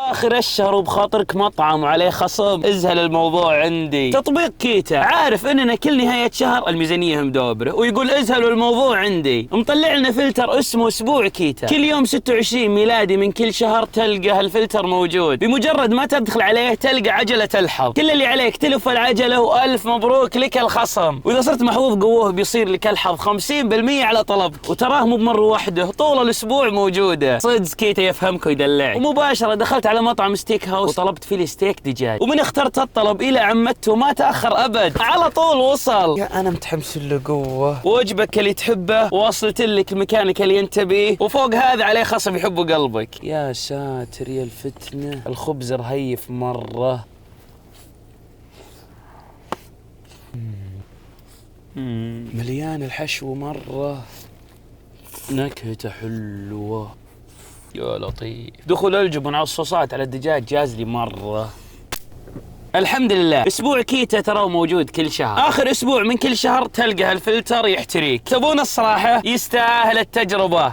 اخر الشهر وبخاطرك مطعم وعليه خصم، ازهل الموضوع عندي. تطبيق كيتا عارف اننا كل نهاية شهر الميزانية مدوبرة، ويقول ازهلوا الموضوع عندي. مطلع لنا فلتر اسمه اسبوع كيتا، كل يوم 26 ميلادي من كل شهر تلقى هالفلتر موجود. بمجرد ما تدخل عليه تلقى عجلة الحظ، كل اللي عليك تلف العجلة والف مبروك لك الخصم. واذا صرت محظوظ قوه بيصير لك الحظ 50% على طلبك، وتراه مو بمرة واحدة طول الاسبوع موجودة. صدق كيتا يفهمك ويدلعك. ومباشرة دخلت على مطعم ستيك هاوس وطلبت فيلي ستيك دجاج، ومن اخترت الطلب الى عمته ما تاخر ابد، على طول وصل. يا انا متحمس له قوه. وجبك اللي تحبه ووصلت لك مكانك اللي انت بيه، وفوق هذا عليه خصم يحب قلبك. يا ساتر يا الفتنة، الخبز رهيف مرة. مليان الحشو مرة، نكهته حلوة يا لطيف. دخول الجبن على الصوصات على الدجاج جاز لي مرة. الحمد لله. اسبوع كيتا ترى موجود كل شهر، اخر اسبوع من كل شهر تلقى هالفلتر يحتريك. تبون الصراحة يستاهل التجربة.